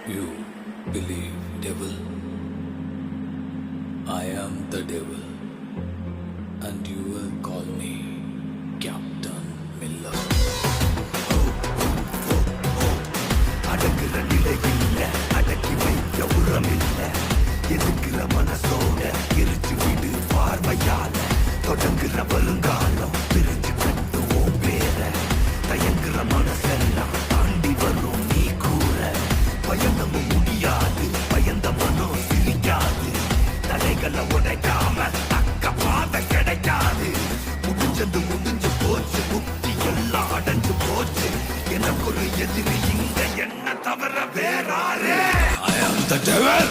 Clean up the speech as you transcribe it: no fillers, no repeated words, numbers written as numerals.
You believe devil? I am the devil, and you will call me Captain Miller. அடங்குற நிலையில்ல, அடக்கி வைக்க உரமில்ல, எதுக்குற மனசோட எரிச்சு விடு பார்வையால, தொடங்குற வருங்காலம் பிரிச்சு கட்டுவோம் பேர, தயங்குற மனசெல்லாம் தாண்டி வரும் நீ கூற, பயணமும் முடியாது, பயந்த மனம் சிரிக்காது, தடைகளை உடைக்காம தக்க பாதை கிடைக்காது, முடிஞ்சது முடிஞ்சு போச்சு, முக்தி எல்லாம் அடைஞ்சு போச்சு, எனக்கு ஒரு எதிரி இங்க என்ன தவிர வேறாரே. I am the devil!